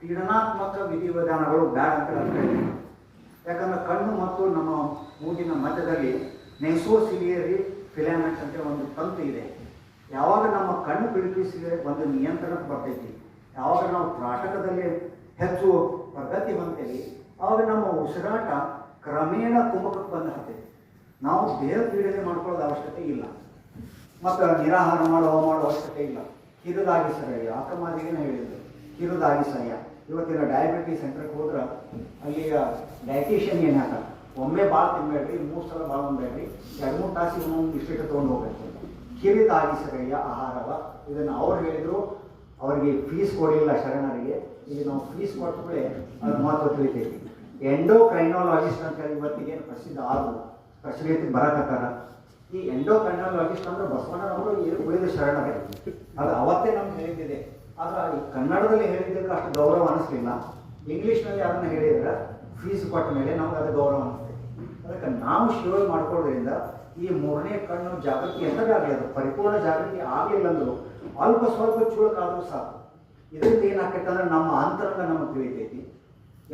ಪೀಡನಾತ್ಮಕ ವಿಧಿವಿಧಾನಗಳು ಬ್ಯಾಡ ಅಂತ ಹೇಳ್ತಾರೆ. ಯಾಕಂದ್ರೆ ಕಣ್ಣು ಮತ್ತು ನಮ್ಮ ಮೂಗಿನ ಮಧ್ಯದಲ್ಲಿ ನೆಸೋಸಿಲಿಯರಿ ಫಿಲಾಮೆಂಟ್ಸ್ ಅಂತ ಒಂದು ತಂತು ಇದೆ. ಯಾವಾಗ ನಮ್ಮ ಕಣ್ಣು ಬಿಡುಕಿಸಿಗೆ ಒಂದು ನಿಯಂತ್ರಣಕ್ಕೆ ಬರ್ತೈತಿ, ಯಾವಾಗ ನಾವು ತ್ರಾಟಕದಲ್ಲಿ ಹೆಚ್ಚು ಪ್ರಗತಿ ಹೊಂತೇವಿ, ಆವಾಗ ನಮ್ಮ ಉಸಿರಾಟ ಕ್ರಮೇಣ ಕುಂಭಕಕ್ಕೆ ಬಂದು ಹತ್ತೈತಿ. ನಾವು ದೇಹ ಪೀಡನೆ ಮಾಡ್ಕೊಳ್ಳೋದು ಅವಶ್ಯಕತೆ ಇಲ್ಲ, ಮತ್ತು ನಿರಾಹಾರ ಮಾಡೋ ಅವಶ್ಯಕತೆ ಇಲ್ಲ. ಕಿರುದಾಗಿ ಸರಯ್ಯ ಅಕ್ಕಮಾದಿಗೇನು ಹೇಳಿದ್ರು, ಕಿರುದಾಗಿ ಸರಯ್ಯ. ಇವತ್ತಿನ ಡಯಾಬಿಟಿಸ್ ಸೆಂಟ್ರಿಗೆ ಹೋದ್ರೆ ಅಲ್ಲಿಯ ಡಯಟಿಷಿಯನ್ ಏನು ಹಾಕ, ಒಮ್ಮೆ ಭಾಳ ತಿನ್ಬೇಡ್ರಿ, 3 ಸಲ ಭಾಳ ಉಣ್ಬೇಡ್ರಿ, 2-3 ತಾಸಿಗೆ ಒಂದು ಇಷ್ಟಿಟ್ಟು ತೊಗೊಂಡು ಹೋಗ್ಬೇಕು. ಕಿರಿದಾಗಿ ಸರಯ್ಯ ಆಹಾರವ. ಇದನ್ನು ಅವ್ರು ಹೇಳಿದ್ರು, ಅವ್ರಿಗೆ ಫೀಸ್ ಕೊಡಲಿಲ್ಲ ಶರಣರಿಗೆ. ಈಗ ನಾವು ಫೀಸ್ ಕೊಟ್ಟರೆ ಅದು ಮಹತ್ವ ತಿಳಿತೈತಿ. ಎಂಡೋಕ್ರೈನಾಲಜಿಸ್ಟ್ ಅಂತೇಳಿ ಇವತ್ತಿಗೆ ಪ್ರಸಿದ್ಧ ಆದರು, ಪ್ರಚಲಿತ ಬರಕತ್ತಾರ. ಈ ಎಂಡೋಕ್ರೈನಾಲಜಿಸ್ಟ್ ಅಂದ್ರೆ ಬಸವಣ್ಣನವರು ಉಳಿದ ಶರಣರೇ. ಅದು ಅವತ್ತೇ ನಮ್ಗೆ ಹೇಳಿದ್ದಿದೆ. ಆದ್ರೆ ಈ ಕನ್ನಡದಲ್ಲಿ ಹೇಳಿದ್ದಕ್ಕೆ ಅಷ್ಟು ಗೌರವ ಅನಿಸ್ಲಿಲ್ಲ. ಇಂಗ್ಲೀಷ್ನಲ್ಲಿ ಅದನ್ನು ಹೇಳಿದ್ರೆ ಫೀಸ್ ಕೊಟ್ಟ ಮೇಲೆ ನಮ್ಗೆ ಅದು ಗೌರವ ಅನಿಸ್ತೈತಿ. ಅದಕ್ಕೆ ನಾವು ಶಿವ ಮಾಡ್ಕೊಳ್ಳೋದ್ರಿಂದ ಈ 3ನೇ ಕಣ್ಣು ಜಾಗೃತಿ ಎಂದಾಗಲಿ, ಅದು ಪರಿಪೂರ್ಣ ಜಾಗೃತಿ ಆಗಲಿಲ್ಲ ಅಂದ್ರು ಅಲ್ಪ ಸ್ವಲ್ಪ ಚುಳುಕಾದ್ರೂ ಸಾಕು. ಇದರಿಂದ ಏನಾಗ್ತೈತೆ ಅಂದ್ರೆ ನಮ್ಮ ಅಂತರಂಗ ನಮಗೆ ತಿಳಿತೈತಿ.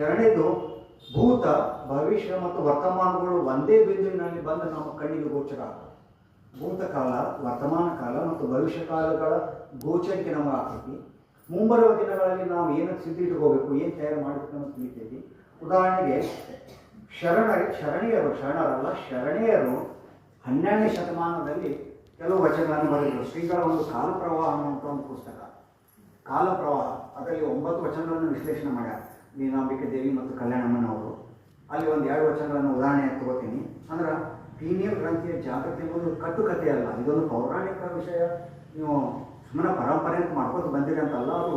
ಎರಡನೇದು, ಭೂತ, ಭವಿಷ್ಯ ಮತ್ತು ವರ್ತಮಾನಗಳು ಒಂದೇ ಬಿಂದುವಿನಲ್ಲಿ ಬಂದು ನಮ್ಮ ಕಣ್ಣಿಗೆ ಗೋಚರ ಆಗ್ತದೆ. ಭೂತಕಾಲ, ವರ್ತಮಾನ ಕಾಲ ಮತ್ತು ಭವಿಷ್ಯ ಕಾಲಗಳ ಗೋಚರಿಕೆ ನಮಗೆ ಆಗ್ತೈತಿ. ಮುಂಬರುವ ದಿನಗಳಲ್ಲಿ ನಾವು ಏನಕ್ಕೆ ಸಿದ್ಧ ಇಟ್ಕೋಬೇಕು, ಏನು ತಯಾರು ಮಾಡಬೇಕು ನಮಗೆ ತಿಳಿತೈತಿ. ಉದಾಹರಣೆಗೆ ಶರಣೆಯರು 12ನೇ ಶತಮಾನದಲ್ಲಿ ಕೆಲವು ವಚನಗಳನ್ನು ಬರೆದರು. ಶ್ರೀಗಳ ಒಂದು ಕಾಲಪ್ರವಾಹ ಅನ್ನುವಂಥ ಒಂದು ಪುಸ್ತಕ. ಕಾಲಪ್ರವಾಹ ಅದರಲ್ಲಿ 9 ವಚನಗಳನ್ನು ವಿಶ್ಲೇಷಣೆ ಮಾಡ್ಯಾರ ನೀನಾಂಬಿಕೆ ದೇವಿ ಮತ್ತು ಕಲ್ಯಾಣಮ್ಮನವರು. ಅಲ್ಲಿ ಒಂದು 2 ವಚನಗಳನ್ನು ಉದಾಹರಣೆ ತಗೋತೀನಿ. ಅಂದ್ರೆ ಪೀನಿಯಲ್ ಗ್ರಂಥಿಯ ಜಾಗೃತಿ ಎಂಬುದು ಕಟ್ಟುಕತೆ ಅಲ್ಲ, ಇದೊಂದು ಪೌರಾಣಿಕ ವಿಷಯ. ನೀವು ಸುಮ್ಮನೆ ಪರಂಪರೆ ಅಂತ ಮಾಡ್ಕೊಂಡು ಬಂದಿರಿ ಅಂತಲ್ಲ, ಅದು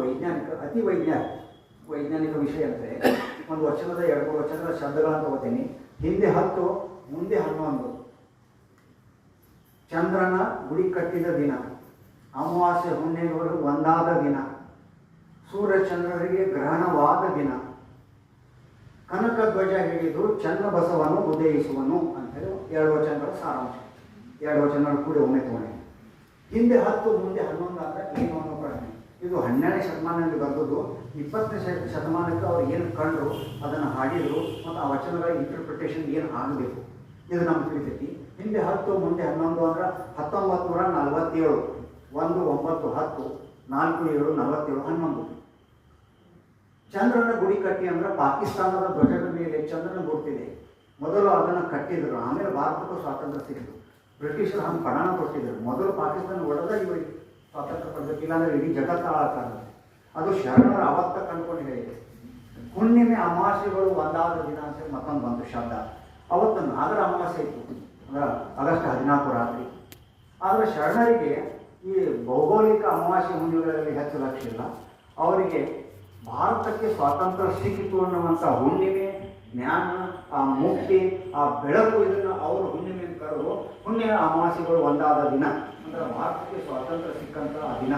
ಅತಿ ವೈಜ್ಞಾನಿಕ ವಿಷಯ ಅಂತೆ. ಒಂದು ವಚನದ 2-3 ವಚನದ ಶಬ್ದಗಳನ್ನು ತಗೋತೀನಿ. ಹಿಂದೆ 10 ಮುಂದೆ 11. ಚಂದ್ರನ ಗುಡಿ ಕಟ್ಟಿದ ದಿನ, ಅಮಾವಾಸ್ಯೆ ಹುಣ್ಣಿಮೆಗಳು ಒಂದಾದ ದಿನ, ಸೂರ್ಯಚಂದ್ರರಿಗೆ ಗ್ರಹಣವಾದ ದಿನ, ಕನಕ ಧ್ವಜ ಹಿಡಿದು ಚನ್ನಬಸವನು ಉದಯಿಸುವನು ಅಂತೇಳಿ 2 ವಚನಗಳ ಸಾರಾಂಶ. 2 ವಚನಗಳು ಕೂಡ ಒಮ್ಮೆ ತಗೊಂಡೆ. ಹಿಂದೆ 10 ಮುಂದೆ 11 ಅಂದರೆ ಏನು ಅನ್ನೋ ಪ್ರಶ್ನೆ. ಇದು 12ನೇ ಶತಮಾನದಲ್ಲಿ ಬರೆದದ್ದು. 20ನೇ ಶತಮಾನಕ್ಕೆ ಅವ್ರು ಏನು ಕಂಡ್ರು ಅದನ್ನು ಹಾಡಿದರು, ಮತ್ತು ಆ ವಚನಗಳ ಇಂಟರ್ಪ್ರಿಟೇಷನ್ ಏನು ಆಗಬೇಕು ಇದು ನಮ್ಗೆ ತಿಳಿತೈತಿ. ಹಿಂದೆ 10 ಮುಂದೆ 11 ಅಂದ್ರೆ 1947, 1 9 10, 4 7 47 11. ಚಂದ್ರನ ಗುಡಿ ಕಟ್ಟಿ ಅಂದ್ರೆ ಪಾಕಿಸ್ತಾನದ ಧ್ವಜದ ಮೇಲೆ ಚಂದ್ರನ ಗುರುತಿದೆ. ಮೊದಲು ಅದನ್ನು ಕಟ್ಟಿದ್ರು, ಆಮೇಲೆ ಭಾರತಕ್ಕೂ ಸ್ವಾತಂತ್ರ್ಯ ಸಿಕ್ಕಿತು. ಬ್ರಿಟಿಷರು ಹಂಗೆ ಪಣಾಣ ಕೊಟ್ಟಿದ್ರು. ಮೊದಲು ಪಾಕಿಸ್ತಾನ ಹೊಡೆದ ಇವರಿಗೆ ಸ್ವಾತಂತ್ರ್ಯ ಪಡೆದಿಲ್ಲ ಅಂದ್ರೆ ಇಡೀ ಜಗತ್ತ ಆಳ್ತಾರೆ. ಅದು ಶರಣರ ಅವತ್ತ ಕಂಡುಕೊಂಡು ಹೇಳಿದೆ. ಹುಣ್ಣಿಮೆ ಅಮಾವಾಸ್ಯೆಗಳು ಒಂದಾದ ದಿನ ಅಂತ ಮತ್ತೊಂದು ಬಂತು ಶಬ್ದ. ಅವತ್ತು ನಾಗರ ಅಮಾವಾಸ್ಯೆ ಇತ್ತು, ಅಂದ್ರೆ ಆಗಸ್ಟ್ 14 ರಾತ್ರಿ. ಆದರೆ ಶರಣರಿಗೆ ಈ ಭೌಗೋಳಿಕ ಅಮಾವಾಸ್ಯೆ ಹುಣ್ಣಿಮೆಗಳಲ್ಲಿ ಹೆಚ್ಚು ಲಕ್ಷ್ಯ ಇಲ್ಲ. ಅವರಿಗೆ ಭಾರತಕ್ಕೆ ಸ್ವಾತಂತ್ರ್ಯ ಸಿಕ್ಕಿತು ಅನ್ನುವಂಥ ಹುಣ್ಣಿಮೆ, ಜ್ಞಾನ, ಆ ಮುಕ್ತಿ, ಆ ಬೆಳಕು, ಇದನ್ನು ಅವರು ಹುಣ್ಣಿಮೆ ಅಂತ ಕರೆದು ಹುಣ್ಣಿಮೆ ಅಮಾವಾಸ್ಯೆಗಳು ಒಂದಾದ ದಿನ ಅಂದ್ರೆ ಭಾರತಕ್ಕೆ ಸ್ವಾತಂತ್ರ್ಯ ಸಿಕ್ಕಂಥ ಆ ದಿನ.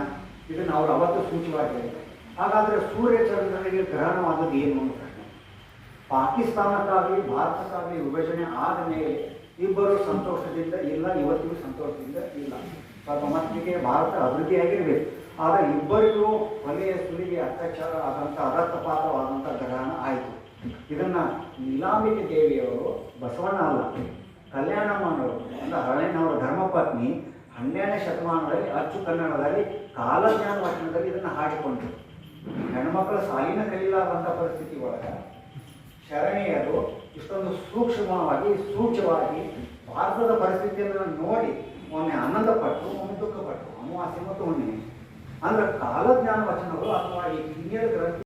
ಇದನ್ನು ಅವರು ಅವತ್ತು ಸೂಚವಾಗಿ ಹೇಳಿದ್ದಾರೆ. ಹಾಗಾದರೆ ಸೂರ್ಯಚಂದ್ರನಿಗೆ ಗ್ರಹಣವಾದದ್ದು ಏನು ಅನ್ನೋ ಪ್ರಶ್ನೆ. ಪಾಕಿಸ್ತಾನಕ್ಕಾಗಲಿ ಭಾರತಕ್ಕಾಗಲಿ ವಿಭಜನೆ ಆದ ಮೇಲೆ ಇಬ್ಬರು ಸಂತೋಷದಿಂದ ಇಲ್ಲ, ಇವತ್ತಿಗೂ ಸಂತೋಷದಿಂದ ಇಲ್ಲ. ಸ್ವಲ್ಪ ಮಟ್ಟಿಗೆ ಭಾರತ ಅಭಿವೃದ್ಧಿಯಾಗಿರಬೇಕು. ಆದರೆ ಇಬ್ಬರಿಗೂ ಕೊನೆಯ ಸುಲಿಗೆ ಅತ್ಯಾಚಾರ ಆದಂಥ ಅರರ್ಥಪಾತವಾದಂಥ ಗ್ರಹಣ ಆಯಿತು. ಇದನ್ನು ನೀಲಾಂಬಿಕೆ ದೇವಿಯವರು, ಬಸವಣ್ಣ ಅಲ್ಲ, ಕಲ್ಯಾಣಮ್ಮನವರು ಅಂದರೆ ಹಳೆನವರ ಧರ್ಮಪತ್ನಿ 12ನೇ ಶತಮಾನದಲ್ಲಿ ಅಚ್ಚು ಕನ್ನಡದಲ್ಲಿ ಕಾಲಜ್ಞಾನ ವಚನದಲ್ಲಿ ಇದನ್ನು ಹಾಡಿಕೊಂಡ್ರು. ಹೆಣ್ಮಕ್ಳ ಸಾಲಿನ ಕಲಿಲಾದಂಥ ಪರಿಸ್ಥಿತಿ ಒಳಗೆ ಶರಣೆಯರು ಇಷ್ಟೊಂದು ಸೂಕ್ಷ್ಮವಾಗಿ ಸೂಚ್ಯವಾಗಿ ಭಾರತದ ಪರಿಸ್ಥಿತಿಯನ್ನು ನೋಡಿ ಒಮ್ಮೆ ಆನಂದಪಟ್ಟು, ಒಮ್ಮೆ ದುಃಖಪಟ್ಟು. ಅಮಾವಾಸ್ಯೆ ಮತ್ತು ಹುಣ್ಣಿಮೆ ಅಂದ್ರೆ ಕಾಲಜ್ಞಾನ ವಚನಗಳು ಅಥವಾ ಈ ಪೀನಿಯಲ್ ಗ್ರಂಥಿ